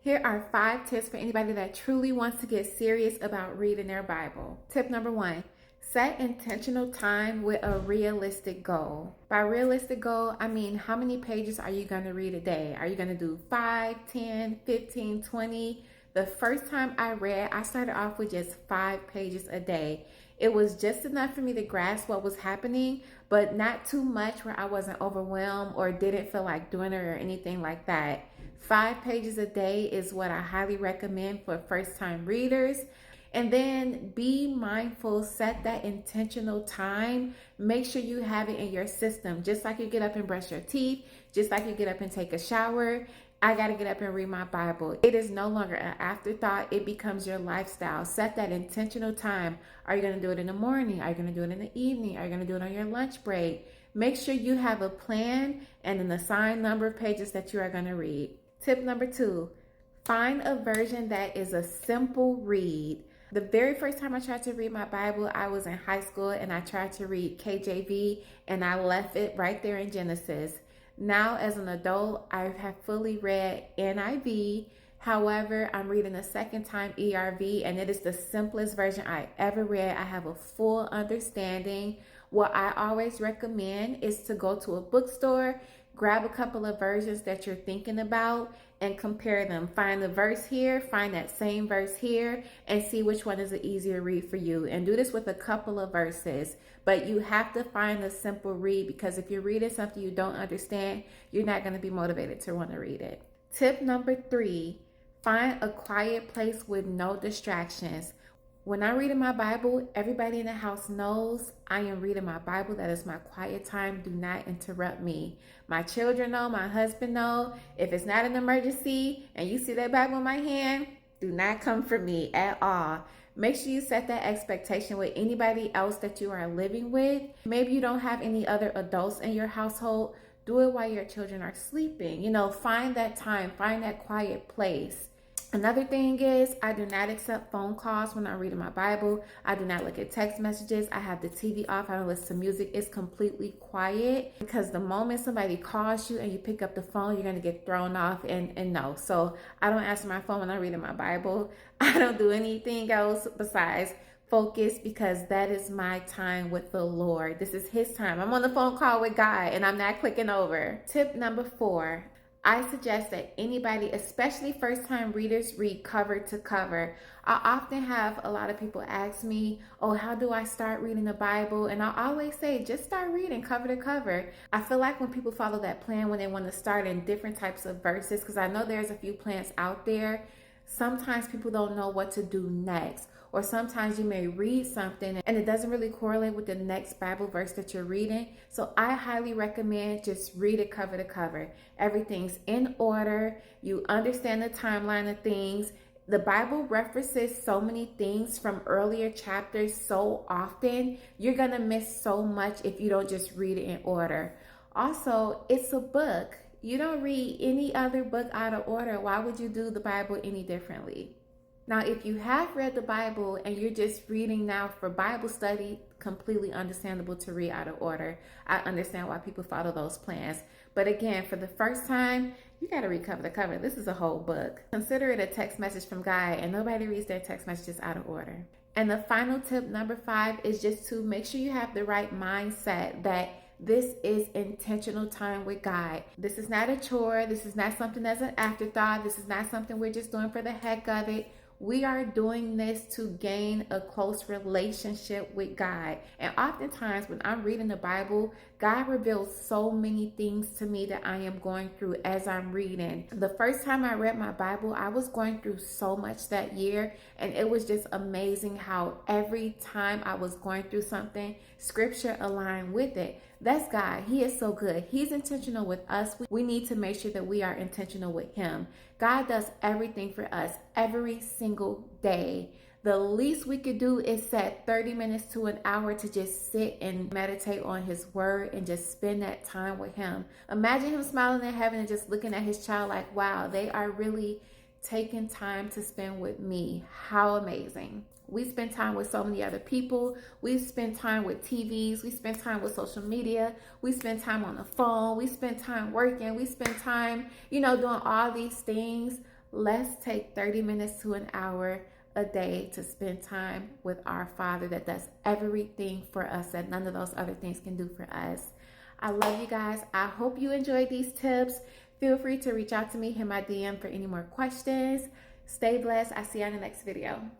Here are 5 tips for anybody that truly wants to get serious about reading their Bible. Tip number 1, set intentional time with a realistic goal. By realistic goal, I mean how many pages are you going to read a day? Are you going to do 5, 10, 15, 20? The first time I read, I started off with just 5 pages a day. It was just enough for me to grasp what was happening, but not too much where I wasn't overwhelmed or didn't feel like doing it or anything like that. 5 pages a day is what I highly recommend for first time readers. And then be mindful, set that intentional time. Make sure you have it in your system. Just like you get up and brush your teeth, just like you get up and take a shower, I got to get up and read my Bible. It is no longer an afterthought. It becomes your lifestyle. Set that intentional time. Are you going to do it in the morning? Are you going to do it in the evening? Are you going to do it on your lunch break? Make sure you have a plan and an assigned number of pages that you are going to read. Tip number 2, find a version that is a simple read. The very first time I tried to read my Bible, I was in high school and I tried to read KJV and I left it right there in Genesis. Now as an adult, I have fully read NIV. However, I'm reading the second time ERV and it is the simplest version I ever read. I have a full understanding. What I always recommend is to go to a bookstore, grab a couple of versions that you're thinking about and compare them. Find the verse here, find that same verse here, and see which one is an easier read for you. And do this with a couple of verses. But you have to find a simple read, because if you're reading something you don't understand, you're not going to be motivated to want to read it. Tip number 3, find a quiet place with no distractions. When I'm reading my Bible, everybody in the house knows I am reading my Bible. That is my quiet time. Do not interrupt me. My children know, my husband know. If it's not an emergency and you see that Bible in my hand, do not come for me at all. Make sure you set that expectation with anybody else that you are living with. Maybe you don't have any other adults in your household. Do it while your children are sleeping. Find that time, find that quiet place. Another thing is, I do not accept phone calls when I'm reading my Bible. I do not look at text messages. I have the TV off. I don't listen to music. It's completely quiet, because the moment somebody calls you and you pick up the phone, you're going to get thrown off and no. So I don't answer my phone when I'm reading my Bible. I don't do anything else besides focus, because that is my time with the Lord. This is His time. I'm on the phone call with God and I'm not clicking over. Tip number 4. I suggest that anybody, especially first-time readers, read cover to cover. I often have a lot of people ask me, oh, how do I start reading the Bible? And I always say, just start reading cover to cover. I feel like when people follow that plan, when they want to start in different types of verses, because I know there's a few plans out there, sometimes people don't know what to do next. Or sometimes you may read something and it doesn't really correlate with the next Bible verse that you're reading. So I highly recommend just read it cover to cover. Everything's in order. You understand the timeline of things. The Bible references so many things from earlier chapters so often. You're going to miss so much if you don't just read it in order. Also, it's a book. You don't read any other book out of order. Why would you do the Bible any differently? Now, if you have read the Bible and you're just reading now for Bible study, completely understandable to read out of order. I understand why people follow those plans. But again, for the first time, you got to read cover to cover. This is a whole book. Consider it a text message from God, and nobody reads their text messages out of order. And the final tip, number 5, is just to make sure you have the right mindset that this is intentional time with God. This is not a chore. This is not something that's an afterthought. This is not something we're just doing for the heck of it. We are doing this to gain a close relationship with God. And oftentimes when I'm reading the Bible, God reveals so many things to me that I am going through as I'm reading. The first time I read my Bible, I was going through so much that year, and it was just amazing how every time I was going through something, scripture aligned with it. That's God. He is so good. He's intentional with us. We need to make sure that we are intentional with Him. God does everything for us every single day. The least we could do is set 30 minutes to an hour to just sit and meditate on His word and just spend that time with Him. Imagine Him smiling in heaven and just looking at His child like, wow, they are really taking time to spend with me. How amazing. We spend time with so many other people. We spend time with TVs. We spend time with social media. We spend time on the phone. We spend time working. We spend time, doing all these things. Let's take 30 minutes to an hour a day to spend time with our Father that does everything for us that none of those other things can do for us. I love you guys. I hope you enjoyed these tips. Feel free to reach out to me, hit my DM for any more questions. Stay blessed. I'll see you on the next video.